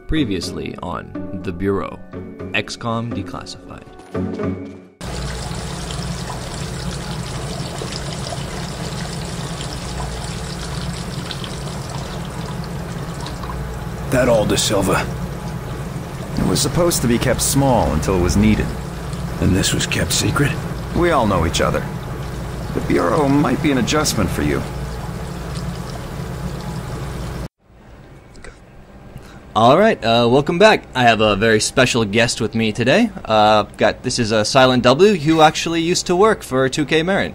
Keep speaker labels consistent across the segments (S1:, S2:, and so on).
S1: Previously on The Bureau, XCOM Declassified.
S2: That all, De Silva?
S3: It was supposed to be kept small until it was needed.
S2: And this was kept secret?
S3: We all know each other. The Bureau might be an adjustment for you.
S1: Alright, welcome back. I have a very special guest with me today. This is a Silent W who actually used to work for 2K Marin.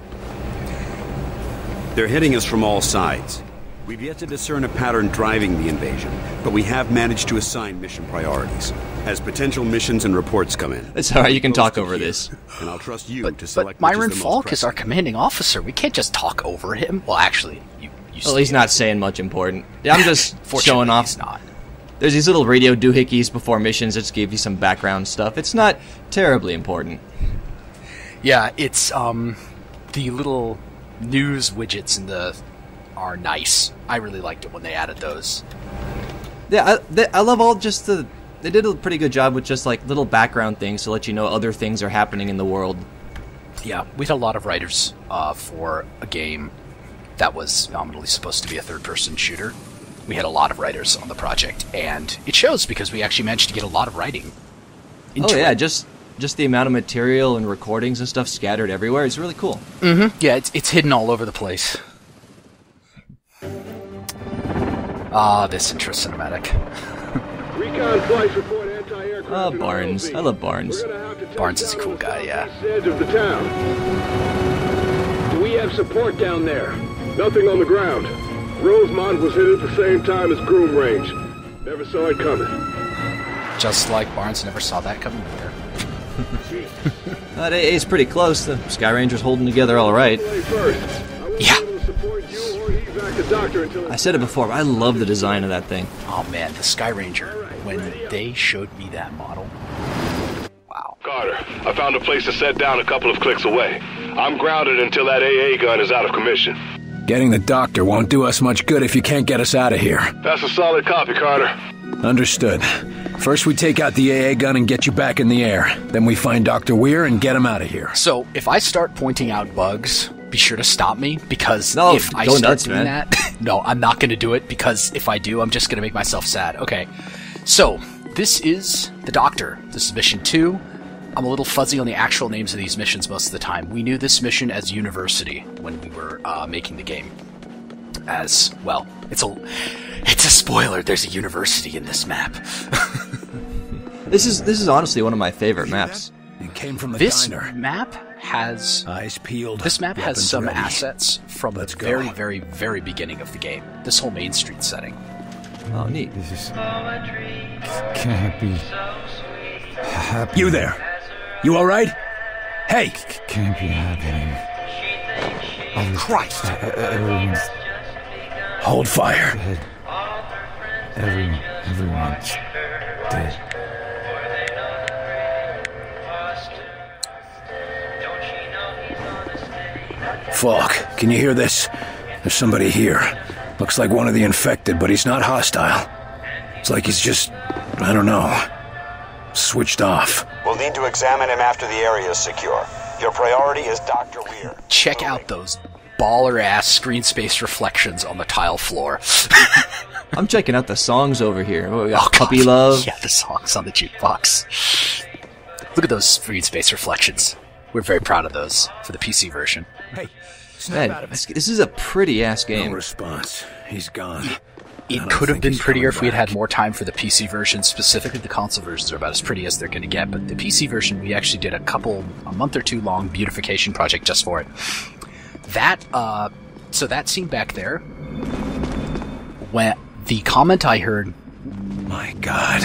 S4: They're hitting us from all sides. We've yet to discern a pattern driving the invasion, but we have managed to assign mission priorities. As potential missions and reports come in...
S1: It's alright, you can talk over this.
S4: And I'll trust you to select
S5: But Myron Falk is our commanding officer. We can't just talk over him. Well, actually,
S1: Well, he's not saying much important. I'm just showing off.
S5: He's not.
S1: There's these little radio doohickeys before missions that just give you some background stuff. It's not terribly important.
S5: Yeah, it's, the little news widgets are nice. I really liked it when they added those.
S1: Yeah, I love all just the... They did a pretty good job with just, like, little background things to let you know other things are happening in the world.
S5: Yeah, we had a lot of writers for a game that was nominally supposed to be a third-person shooter. We had a lot of writers on the project, and it shows because we actually managed to get a lot of writing into
S1: yeah,
S5: it.
S1: just the amount of material and recordings and stuff scattered everywhere. It's really cool.
S5: Mm-hmm. Yeah, it's hidden all over the place. Ah, this intro cinematic.
S6: Recon flights report anti-aircraft.
S1: Barnes. I love Barnes.
S5: Barnes is a cool guy, yeah.
S6: Edge of the town. Do we have support down there? Nothing on the ground. Rosemont was hit at the same time as Groom Range. Never saw it coming.
S5: Just like Barnes never saw that coming either.
S1: That AA is pretty close. The Sky Ranger's holding together all right.
S5: Yeah.
S1: I said it before, but I love the design of that thing.
S5: Oh man, the Sky Ranger. When they showed me that model. Wow.
S6: Carter, I found a place to set down a couple of clicks away. I'm grounded until that AA gun is out of commission.
S2: Getting the doctor won't do us much good if you can't get us out of here.
S6: That's a solid copy, Carter.
S2: Understood. First we take out the AA gun and get you back in the air. Then we find Dr. Weir and get him out of here.
S5: So, if I start pointing out bugs, be sure to stop me, because if I
S1: go
S5: start
S1: nuts,
S5: doing
S1: man.
S5: that... No, I'm not going to do it, because if I do, I'm just going to make myself sad. Okay, so, this is the Doctor. This is Mission 2. I'm a little fuzzy on the actual names of these missions most of the time. We knew this mission as University when we were making the game. As, well, it's a spoiler, there's a university in this map.
S1: This is honestly one of my favorite maps.
S2: It came from the
S5: This
S2: diner.
S5: map has...
S2: Eyes peeled.
S5: This map has
S2: weapons
S5: some
S2: ready.
S5: assets from the
S2: Let's go.
S5: very, very, very beginning of the game. This whole Main Street setting.
S1: Oh, neat.
S7: This is... can't be... happening.
S2: You there. You alright? Hey!
S7: Can't be happening.
S5: Christ!
S7: Everyone's
S2: Hold fire.
S7: dead. Everyone's dead.
S2: Falk, can you hear this? There's somebody here. Looks like one of the infected, but he's not hostile. It's like he's just, I don't know, switched off.
S8: We'll need to examine him after the area is secure. Your priority is Dr. Weir.
S5: Check out those baller-ass screen space reflections on the tile floor.
S1: I'm checking out the songs over here. Oh, we got
S5: God.
S1: Puppy Love.
S5: Yeah, the songs on the jukebox. Look at those screen space reflections. We're very proud of those for the PC version.
S2: Hey, snap out
S1: Man,
S2: of it.
S1: this is a pretty-ass
S2: No
S1: game.
S2: response. He's gone.
S5: It
S2: I
S5: could have
S2: think
S5: been
S2: he's
S5: prettier
S2: coming
S5: if we had
S2: back.
S5: had more time for the PC version. Specifically, the console versions are about as pretty as they're going to get. But the PC version, we actually did a month or two long beautification project just for it. So that scene back there, when the comment I heard,
S2: My God.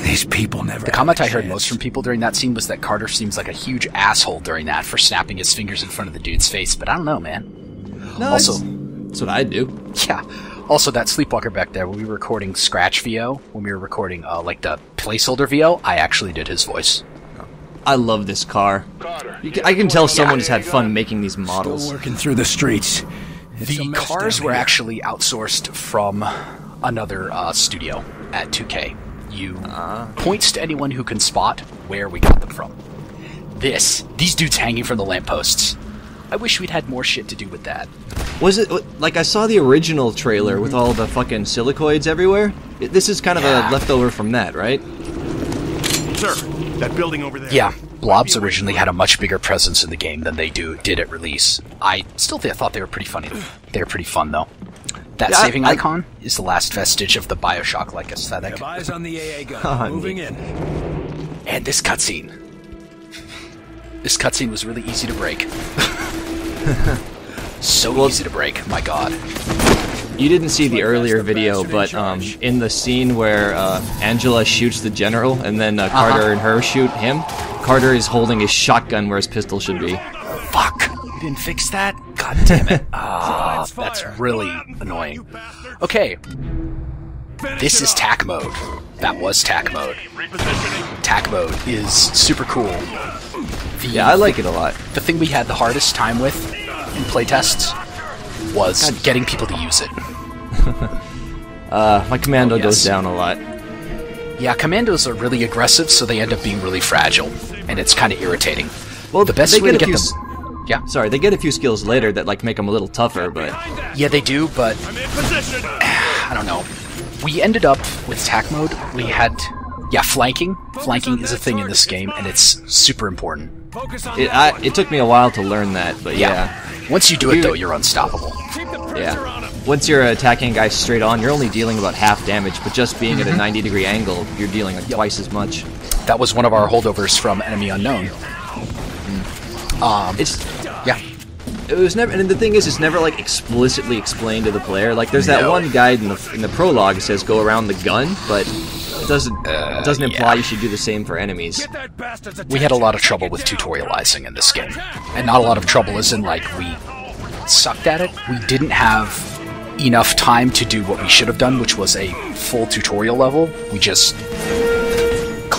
S2: These people never
S5: the comment I heard most from people during that scene was that Carter seems like a huge asshole during that for snapping his fingers in front of the dude's face. But I don't know, man.
S1: No,
S5: Also,
S1: that's what I do.
S5: yeah. Also, that Sleepwalker back there, when we were recording Scratch VO, when we were recording, like, the placeholder VO, I actually did his voice.
S1: I love this car. I can tell someone has had fun making these models.
S2: Still working through the streets. It's a
S5: The
S2: mess
S5: cars
S2: down
S5: were
S2: here.
S5: actually outsourced from another studio. at 2K. You points to anyone who can spot where we got them from. These dudes hanging from the lampposts. I wish we'd had more shit to do with that.
S1: Was it, like, I saw the original trailer with all the fucking silicoids everywhere? This is kind of a leftover from that, right?
S9: Sir, that building over there.
S5: Yeah, blobs originally had a much bigger presence in the game than they did at release. I still thought they were pretty funny. They were pretty fun, though. That saving icon is the last vestige of the Bioshock-like aesthetic.
S2: Have eyes on the AA gun. Moving in.
S5: And this cutscene. This cutscene was really easy to break. So easy to break, my god.
S1: You didn't see the earlier video, but in the scene where Angela shoots the general and then Carter and her shoot him, Carter is holding his shotgun where his pistol should be.
S5: Fuck! You didn't fix that? God damn it. Ah, that's really annoying. Okay. This is TAC mode. That was TAC mode. TAC mode is super cool.
S1: Yeah, I like it a lot.
S5: The thing we had the hardest time with in playtests was getting people to use it.
S1: My commando goes down a lot.
S5: Yeah, commandos are really aggressive, so they end up being really fragile, and it's kind of irritating.
S1: Well,
S5: the best way to get them... Yeah.
S1: Sorry, they get a few skills later that like make them a little tougher, but...
S5: Yeah, they do, but... I don't know. We ended up with TAC mode, we had... Yeah, flanking. Flanking is a thing in this game, and it's super important.
S1: It took me a while to learn that, but yeah.
S5: Once you do it, though, you're unstoppable.
S1: Yeah. Once you're attacking guys straight on, you're only dealing about half damage, but just being at a 90-degree angle, you're dealing like twice as much.
S5: That was one of our holdovers from Enemy Unknown.
S1: It was never, and the thing is, it's never like explicitly explained to the player. Like, there's that one guide in the prologue that says go around the gun, but it doesn't imply you should do the same for enemies.
S5: We had a lot of trouble with tutorializing in this game, and not a lot of trouble as in like we sucked at it. We didn't have enough time to do what we should have done, which was a full tutorial level. We just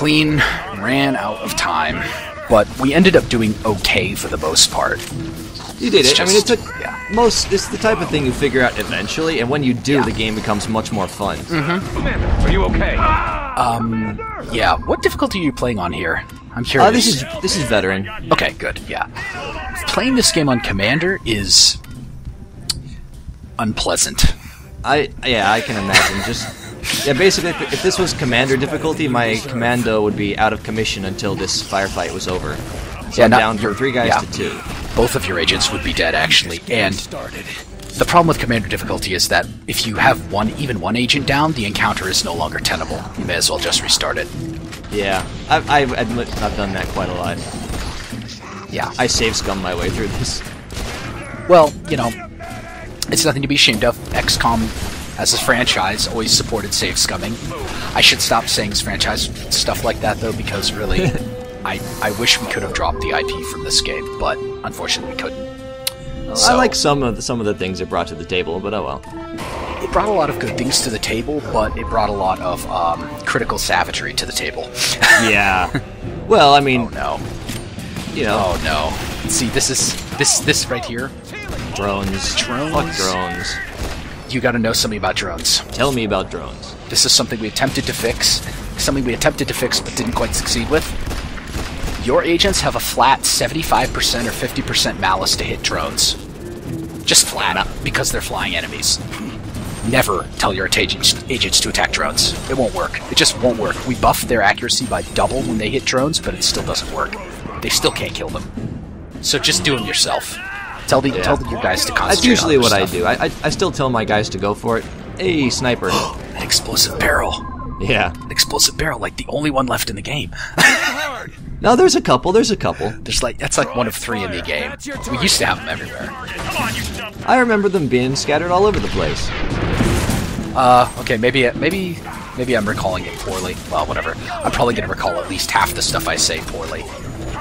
S5: ran out of time, but we ended up doing okay for the most part.
S1: You did it. I mean, it took it's the type of thing you figure out eventually, and when you do, the game becomes much more fun.
S6: Commander, are you okay?
S5: Yeah. What difficulty are you playing on here? I'm curious.
S1: This is veteran.
S5: Okay, good. Yeah. Playing this game on Commander is unpleasant.
S1: I can imagine. Basically, if this was Commander difficulty, my commando would be out of commission until this firefight was over. So I'm down from 3 guys to 2.
S5: Both of your agents would be dead, actually. And the problem with Commander difficulty is that if you have even one agent down, the encounter is no longer tenable. You may as well just restart it.
S1: Yeah, I admit I've done that quite a lot.
S5: Yeah.
S1: I save scum my way through this.
S5: Well, you know, it's nothing to be ashamed of. XCOM, as a franchise, always supported save scumming. I should stop saying franchise stuff like that, though, because really... I wish we could have dropped the IP from this game, but unfortunately we couldn't.
S1: So, I like some of the things it brought to the table, but oh well.
S5: It brought a lot of good things to the table, but it brought a lot of critical savagery to the table.
S1: Yeah. Well, I mean...
S5: Oh no.
S1: You know...
S5: Oh no. See, this right here.
S1: Drones. Fuck drones.
S5: You gotta know something about drones.
S1: Tell me about drones.
S5: This is something we attempted to fix. Something we attempted to fix but didn't quite succeed with. Your agents have a flat 75% or 50% malice to hit drones. Just flat, because they're flying enemies. Never tell your agents to attack drones. It won't work. It just won't work. We buff their accuracy by double when they hit drones, but it still doesn't work. They still can't kill them. So just do them yourself. Tell your guys to concentrate.
S1: That's usually
S5: on
S1: what
S5: stuff.
S1: I do. I still tell my guys to go for it. Hey, sniper.
S5: An explosive barrel.
S1: Yeah.
S5: An explosive barrel, like the only one left in the game.
S1: No, there's a couple. That's
S5: like one of 3 in the game. We used to have them everywhere.
S1: I remember them being scattered all over the place.
S5: Okay, maybe I'm recalling it poorly. Well, whatever. I'm probably going to recall at least half the stuff I say poorly.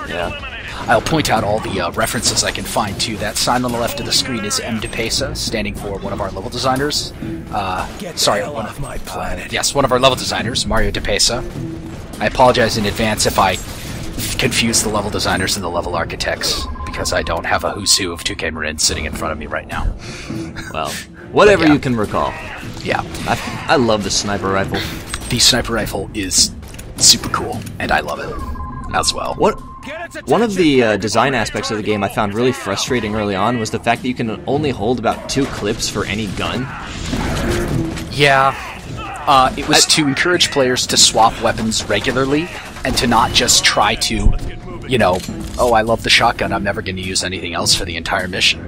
S1: Yeah.
S5: I'll point out all the references I can find, too. That sign on the left of the screen is M. DePesa, standing for one of our level designers. One of my planet. Yes, one of our level designers, Mario DePesa. I apologize in advance if I confuse the level designers and the level architects, because I don't have a who's who of 2K Marin sitting in front of me right now.
S1: Well, whatever you can recall.
S5: Yeah.
S1: I love the sniper rifle.
S5: the sniper rifle is super cool, and I love it as well.
S1: One of the design aspects of the game I found really frustrating early on was the fact that you can only hold about 2 clips for any gun.
S5: Yeah, it was to encourage players to swap weapons regularly, and to not just try to, you know, oh, I love the shotgun, I'm never going to use anything else for the entire mission.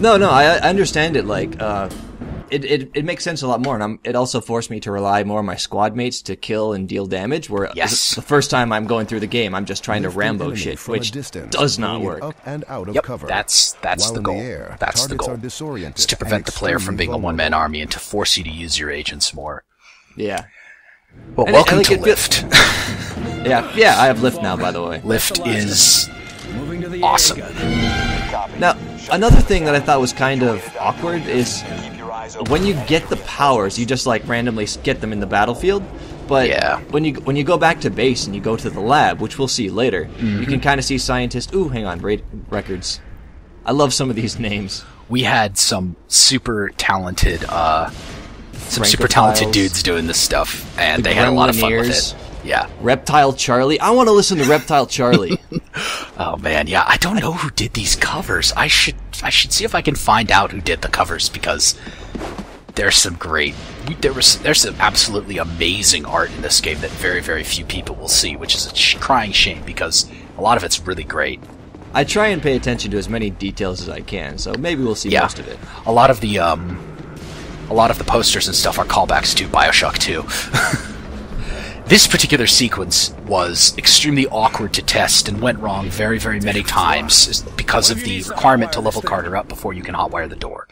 S1: No, I understand it, like, it makes sense a lot more, and it also forced me to rely more on my squad mates to kill and deal damage, where the first time I'm going through the game, I'm just trying to Rambo shit, which does not work.
S5: Yep, that's the goal. That's the goal. It's to prevent the player from being a one-man army and to force you to use your agents more.
S1: Yeah.
S5: Well, welcome to Lift.
S1: Yeah, I have Lift now, by the way.
S5: Lift is awesome.
S1: Now, another thing that I thought was kind of awkward is when you get the powers, you just like randomly get them in the battlefield. But when you go back to base and you go to the lab, which we'll see later, you can kind of see scientists. Ooh, hang on, records. I love some of these names.
S5: We had some super talented, dudes doing this stuff, and they had a lot of fun with it. Yeah.
S1: Reptile Charlie. I want to listen to Reptile Charlie.
S5: Oh man, yeah. I don't know who did these covers. I should see if I can find out who did the covers, because there's some great. There's some absolutely amazing art in this game that very, very few people will see, which is a crying shame because a lot of it's really great.
S1: I try and pay attention to as many details as I can, so maybe we'll see most of it.
S5: A lot of the posters and stuff are callbacks to BioShock 2. This particular sequence was extremely awkward to test and went wrong very, very many times because of the requirement to level Carter up before you can hotwire the door.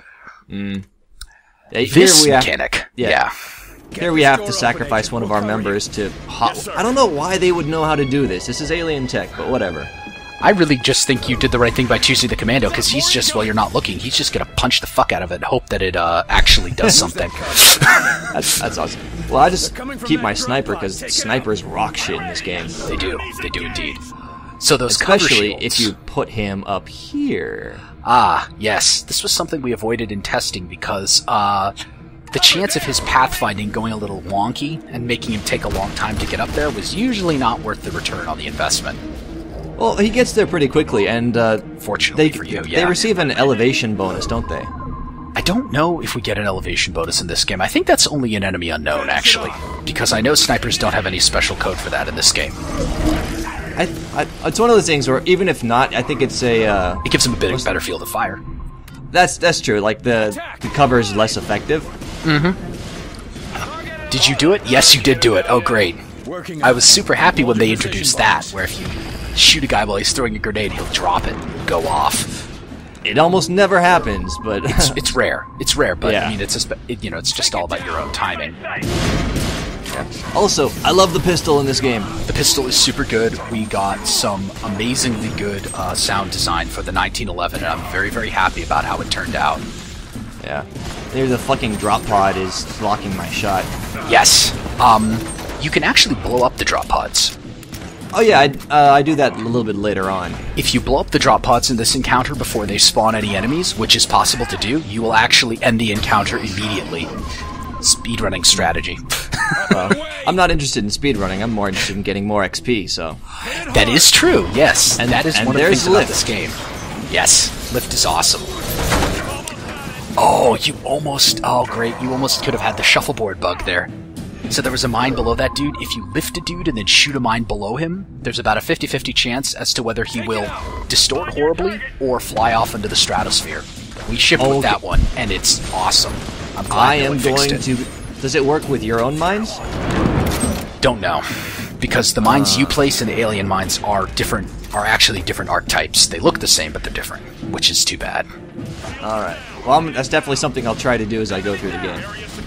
S5: This mechanic.
S1: Here we have to sacrifice one of our members to I don't know why they would know how to do this. This is alien tech, but whatever.
S5: I really just think you did the right thing by choosing the commando, because he's just, while you're not looking, he's just going to punch the fuck out of it and hope that it actually does something.
S1: That's awesome. Well, I just keep my sniper, because snipers rock shit in this game.
S5: They do indeed. So those
S1: especially if you put him up here.
S5: Ah, yes. This was something we avoided in testing, because the chance of his pathfinding going a little wonky and making him take a long time to get up there was usually not worth the return on the investment.
S1: Well, he gets there pretty quickly, and
S5: fortunately for you,
S1: they receive an elevation bonus, don't they?
S5: I don't know if we get an elevation bonus in this game. I think that's only an enemy unknown, actually, because I know snipers don't have any special code for that in this game.
S1: It's one of those things where even if not, I think it's a...
S5: it gives them a better field of fire.
S1: That's true. Like the cover is less effective.
S5: Did you do it? Yes, you did do it. Oh, great. I was super happy when they introduced that, where if you shoot a guy while he's throwing a grenade, he'll drop it and go off.
S1: It almost never happens, but
S5: it's rare. It's rare, but
S1: yeah.
S5: I mean, it's just all about your own timing.
S1: Yeah. Also, I love the pistol in this game.
S5: The pistol is super good. We got some amazingly good sound design for the 1911, and I'm very, very happy about how it turned out.
S1: Yeah. There, the fucking drop pod is blocking my shot.
S5: Yes. You can actually blow up the drop pods.
S1: Oh yeah, I do that a little bit later on.
S5: If you blow up the drop pods in this encounter before they spawn any enemies, which is possible to do, you will actually end the encounter immediately. Speedrunning strategy.
S1: I'm not interested in speedrunning, I'm more interested in getting more XP, so...
S5: That is true, yes. And that is one of the things about this game. Yes, Lift is awesome. Oh, great, you almost could have had the shuffleboard bug there. So there was a mine below that dude. If you lift a dude and then shoot a mine below him, there's about a 50-50 chance as to whether he will distort horribly or fly off into the stratosphere. We shipped with that one, and it's awesome. I'm glad
S1: I am going to... Does it work with your own mines?
S5: Don't know. Because the mines you place in the alien mines are actually different archetypes. They look the same, but they're different, which is too bad.
S1: Alright. Well, that's definitely something I'll try to do as I go through the game.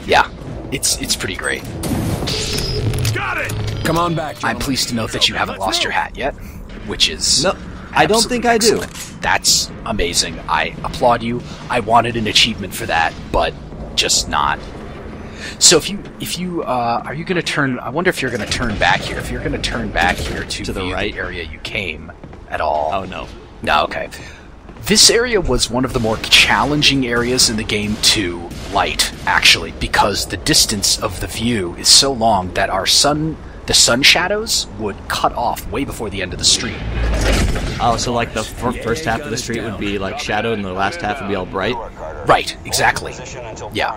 S5: Yeah. It's pretty great.
S9: Got it!
S2: Come on back, gentlemen.
S5: I'm pleased to note that you haven't lost your hat yet, which is...
S1: No, I don't think I do.
S5: That's amazing. I applaud you. I wanted an achievement for that, but just not. So if you are you going to turn... I wonder if you're going to turn back here. If you're going to turn back here to the right area you came at all.
S1: Oh, no.
S5: No, okay. This area was one of the more challenging areas in the game to light, actually, because the distance of the view is so long that the sun shadows would cut off way before the end of the street.
S1: Oh, so like the first half of the street would be like shadowed and the last half would be all bright?
S5: Right, exactly. Yeah.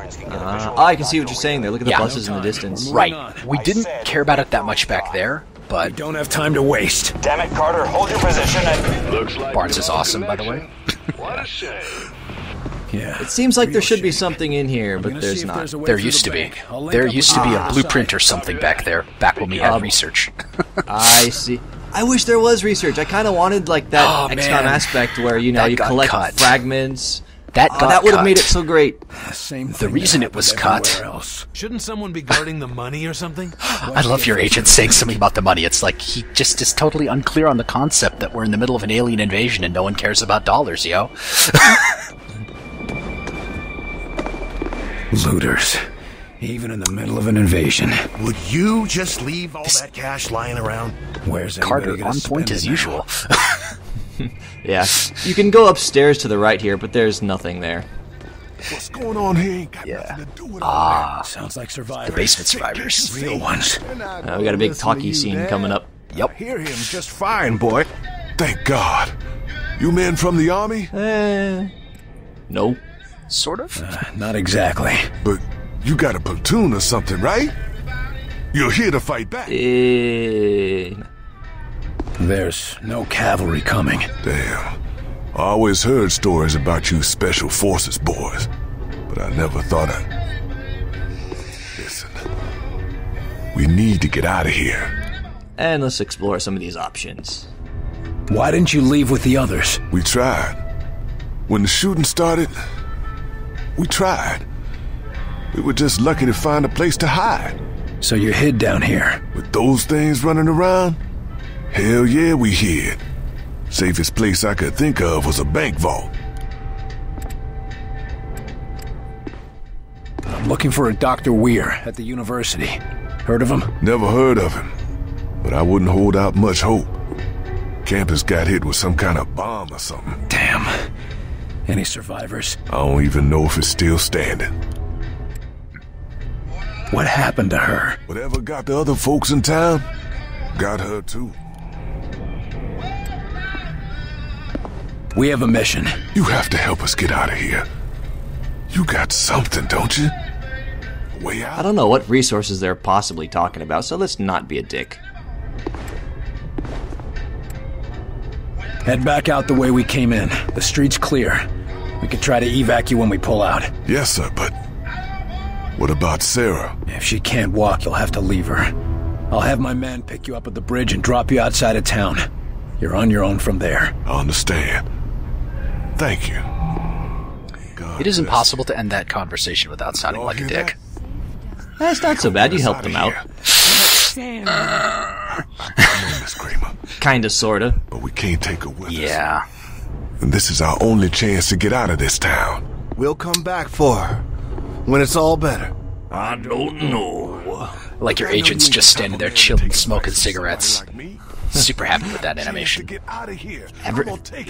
S1: I can see what you're saying there. Look at the buses in the distance.
S5: Right. We didn't care about it that much back there, but...
S2: We don't have time to waste.
S8: Damn it, Carter, hold your position and...
S6: Looks like
S5: Barnes is awesome, by the way.
S6: What a shame.
S2: Yeah.
S1: It seems like there should be something in here, but there's not.
S5: There used to be. There used to be a blueprint or something back there, back when we had research.
S1: I see. I wish there was research. I kind of wanted like that XCOM aspect where, you know, you collect fragments. That would have made it so great.
S5: The reason it was cut...
S9: Shouldn't someone be guarding the money or something?
S5: I love your agent saying something about the money. It's like he just is totally unclear on the concept that we're in the middle of an alien invasion and no one cares about dollars, yo.
S2: Looters. Even in the middle of an invasion.
S9: Would you just leave all that cash lying around?
S2: Where's
S5: Carter on point as usual?
S1: Yeah. You can go upstairs to the right here, but there's nothing there.
S9: What's going on here ain't got nothing to do with all
S2: Sounds like survivors.
S5: The basement survivors.
S2: Real ones.
S1: We got a big talkie scene coming up.
S5: Yep.
S9: I hear him just fine, boy. Thank God. You men from the army?
S1: No.
S5: Sort of.
S2: Not exactly.
S9: But you got a platoon or something, right? You're here to fight back.
S2: There's no cavalry coming.
S9: Damn. I always heard stories about you special forces boys, but I never thought I'd... Listen. We need to get out of here.
S1: And let's explore some of these options.
S2: Why didn't you leave with the others?
S9: We tried. When the shooting started, we tried. We were just lucky to find a place to hide.
S2: So you hid down here?
S9: With those things running around? Hell yeah, we hid. Safest place I could think of was a bank vault.
S2: I'm looking for a Dr. Weir at the university. Heard of him?
S9: Never heard of him. But I wouldn't hold out much hope. Campus got hit with some kind of bomb or something.
S2: Damn. Any survivors?
S9: I don't even know if it's still standing.
S2: What happened to her?
S9: Whatever got the other folks in town, got her too.
S2: We have a mission.
S9: You have to help us get out of here. You got something, don't you? A way out?
S1: I don't know what resources they're possibly talking about, so let's not be a dick.
S2: Head back out the way we came in. The street's clear. We could try to evac you when we pull out.
S9: Yes, sir, but... what about Sarah?
S2: If she can't walk, you'll have to leave her. I'll have my man pick you up at the bridge and drop you outside of town. You're on your own from there.
S9: I understand. Thank you. God
S5: It is
S9: bless.
S5: impossible to end that conversation without sounding like a
S9: hear
S5: dick.
S1: That's not so bad. You helped them out.
S9: I know, Miss Kramer,
S1: Kinda, sorta.
S9: but we can't take her with us.
S5: Yeah.
S9: And this is our only chance to get out of this town.
S10: We'll come back for her when it's all better.
S1: I don't know.
S5: Like your agent's just standing there chilling, smoking cigarettes. Super happy with that animation.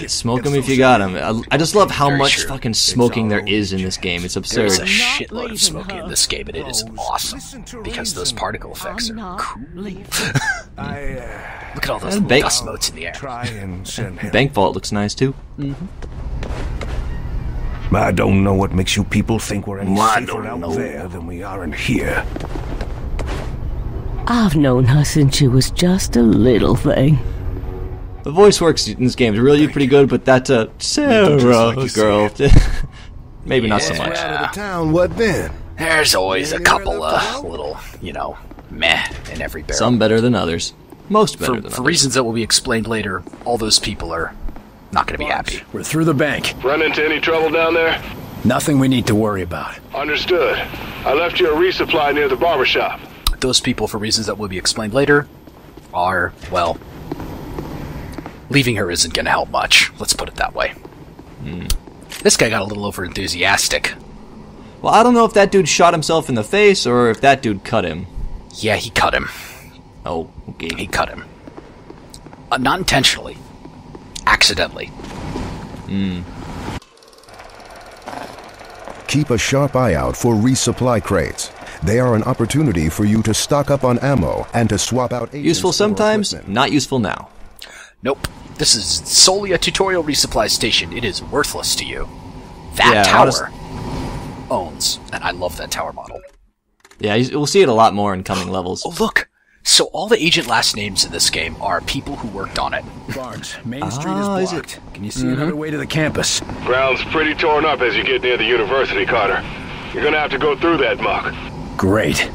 S1: Smoke them if you got them. I just love how
S5: Very
S1: much
S5: true.
S1: fucking smoking there is in this game. It's absurd.
S5: There's a shitload of smoking in this game, and it is awesome because those particle effects are cool. Look at all those
S1: bank-
S5: dust motes in the air.
S10: Try and send him.
S1: Bank vault looks nice too.
S10: I don't know what makes you people think we're any safer out there than we are in here.
S11: I've known her since she was just a little thing.
S1: The voice works in this game is really pretty good, but that Sarah girl, maybe not so
S10: We're
S1: much.
S10: out of the town, what then?
S5: There's always a couple of little, meh in every barrel.
S1: Some better than others. Most better than
S5: For
S1: others.
S5: reasons that will be explained later, all those people are not going to be happy.
S2: We're through the bank.
S6: Run into any trouble down there?
S2: Nothing we need to worry about.
S6: Understood. I left you a resupply near the barbershop.
S5: Those people, for reasons that will be explained later, are, well, leaving her isn't going to help much. Let's put it that way. This guy got a little over enthusiastic.
S1: Well, I don't know if that dude shot himself in the face or if that dude cut him.
S5: Yeah, he cut him.
S1: Oh, okay.
S5: He cut him. Not intentionally. Accidentally.
S12: Keep a sharp eye out for resupply crates. They are an opportunity for you to stock up on ammo and to swap out agents.
S1: Useful sometimes, not useful now.
S5: Nope. This is solely a tutorial resupply station. It is worthless to you. That tower owns, and I love that tower model.
S1: Yeah, we'll see it a lot more in coming levels.
S5: Oh, look! So all the agent last names in this game are people who worked on it.
S2: Barnes, Main Street is blocked. Can you see another way to the campus?
S6: Ground's pretty torn up as you get near the university, Carter. You're gonna have to go through that muck.
S2: Great.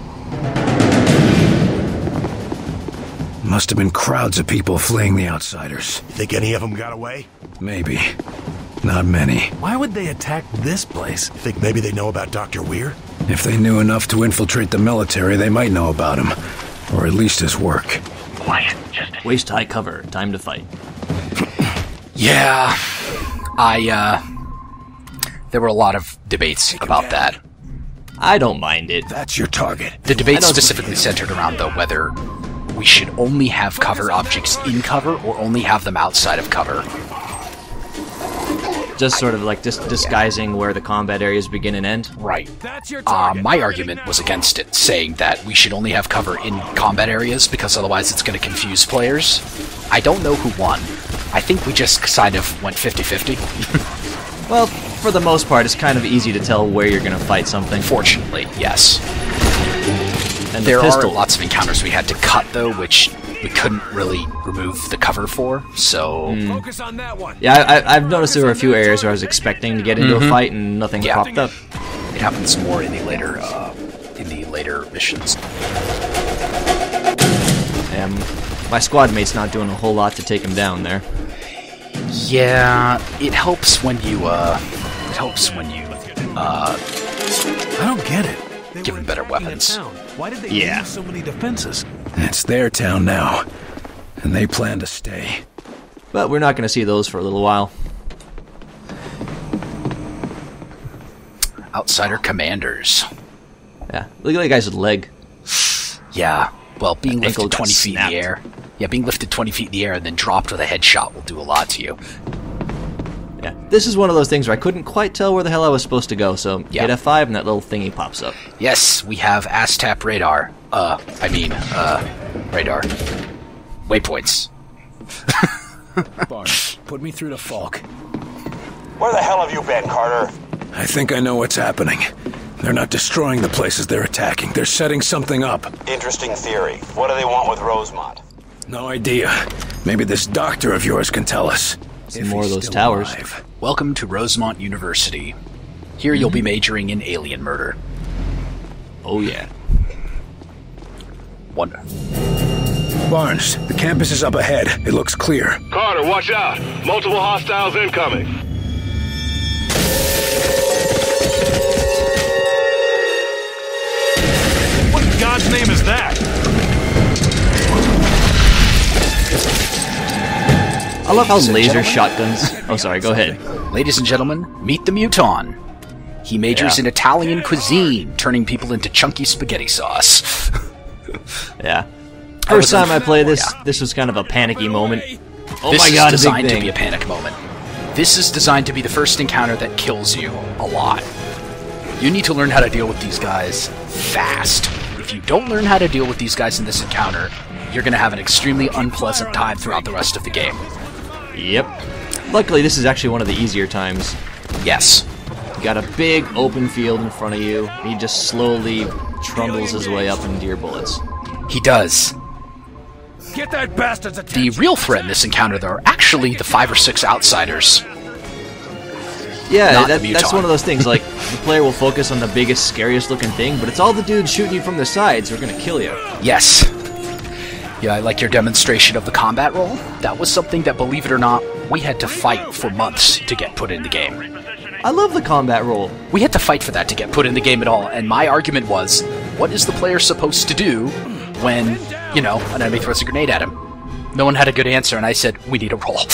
S2: Must have been crowds of people fleeing the outsiders.
S10: You think any of them got away?
S2: Maybe. Not many.
S10: Why would they attack this place? Think maybe they know about Dr. Weir?
S2: If they knew enough to infiltrate the military, they might know about him. Or at least his work.
S13: Quiet, just
S1: waist high cover. Time to fight.
S5: Yeah. There were a lot of debates about that.
S1: I don't mind it.
S2: That's your target.
S5: The debate specifically centered around, though, whether we should only have cover objects in cover or only have them outside of cover.
S1: Just sort of like disguising where the combat areas begin and end?
S5: Right. My argument was against it, saying that we should only have cover in combat areas because otherwise it's going to confuse players. I don't know who won. I think we just kind of went 50-50.
S1: Well, for the most part, it's kind of easy to tell where you're going to fight something.
S5: Fortunately, yes.
S1: And
S5: there are lots of encounters we had to cut, though, which we couldn't really remove the cover for, so...
S10: Focus on that one.
S1: Yeah, I've noticed there were a few areas where I was expecting to get into a fight and nothing popped up.
S5: It happens more in the later missions.
S1: My squad mate's not doing a whole lot to take him down there.
S5: Yeah, it helps when you, I
S10: don't get it.
S5: Give them better weapons.
S10: Why did they use so many defenses?
S2: It's their town now, and they plan to stay.
S1: But we're not going to see those for a little while.
S5: Outsider commanders.
S1: Yeah, look at that guy's leg.
S5: Yeah, well, being lifted 20 feet in the air. Yeah, being lifted 20 feet in the air and then dropped with a headshot will do a lot to you.
S1: Yeah, this is one of those things where I couldn't quite tell where the hell I was supposed to go, so hit F5 and that little thingy pops up.
S5: Yes, we have ASTAP radar. Radar. Waypoints.
S2: Barnes, put me through to Falk.
S8: Where the hell have you been, Carter?
S2: I think I know what's happening. They're not destroying the places they're attacking. They're setting something up.
S8: Interesting theory. What do they want with Rosemont?
S2: No idea. Maybe this doctor of yours can tell us.
S1: Some more of those towers.
S2: Alive.
S5: Welcome to Rosemont University. Here you'll be majoring in alien murder.
S1: Oh yeah.
S5: Wonder.
S2: Barnes, the campus is up ahead. It looks clear.
S6: Carter, watch out! Multiple hostiles incoming.
S10: What in God's name is that?
S1: I love how laser shotguns... Oh, sorry, go ahead.
S5: Ladies and gentlemen, meet the Muton. He majors in Italian cuisine, turning people into chunky spaghetti sauce.
S1: Yeah. First time I played this, this was kind of a panicky moment. Oh
S5: this
S1: my god,
S5: is designed
S1: big
S5: to be a panic moment. This is designed to be the first encounter that kills you a lot. You need to learn how to deal with these guys fast. If you don't learn how to deal with these guys in this encounter, you're going to have an extremely unpleasant time throughout the rest of the game.
S1: Yep. Luckily, this is actually one of the easier times.
S5: Yes.
S1: You got a big open field in front of you. He just slowly trundles his way up into your bullets.
S5: He does.
S10: Get that bastard's attention.
S5: The real threat in this encounter, though, are actually the 5 or 6 outsiders.
S1: Yeah, that's one of those things, like, the player will focus on the biggest, scariest looking thing, but it's all the dudes shooting you from the sides who are going to kill you.
S5: Yes. Yeah, I like your demonstration of the combat roll. That was something that, believe it or not, we had to fight for months to get put in the game.
S1: I love the combat roll.
S5: We had to fight for that to get put in the game at all, and my argument was, what is the player supposed to do when, you know, an enemy throws a grenade at him? No one had a good answer, and I said, we need a roll.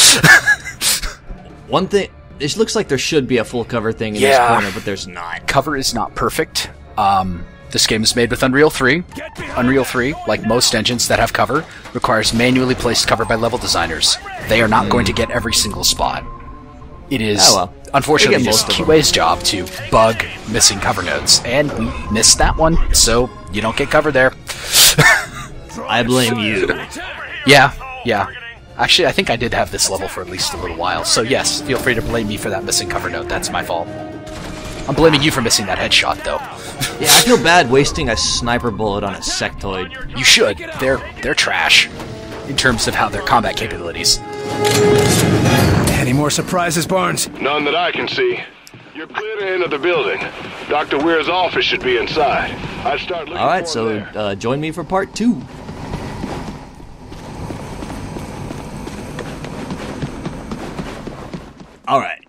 S1: One thing, it looks like there should be a full cover thing in this corner, but there's not.
S5: Cover is not perfect. This game is made with Unreal 3. Unreal 3, like most engines that have cover, requires manually placed cover by level designers. They are not going to get every single spot. It is,
S1: Oh, well.
S5: unfortunately,
S1: We get
S5: just
S1: most of
S5: QA's job to bug missing cover notes, and we missed that one, so you don't get cover there.
S1: I blame you.
S5: Yeah. Actually, I think I did have this level for at least a little while, so yes, feel free to blame me for that missing cover note. That's my fault. I'm blaming you for missing that headshot, though.
S1: Yeah, I feel bad wasting a sniper bullet on a sectoid.
S5: You should. They're trash in terms of how their combat capabilities.
S2: Any more surprises, Barnes?
S6: None that I can see. You're clear to enter the building. Dr. Weir's office should be inside. I'd start looking
S1: Alright,
S6: for him
S1: so
S6: there.
S1: join me for part 2. Alright.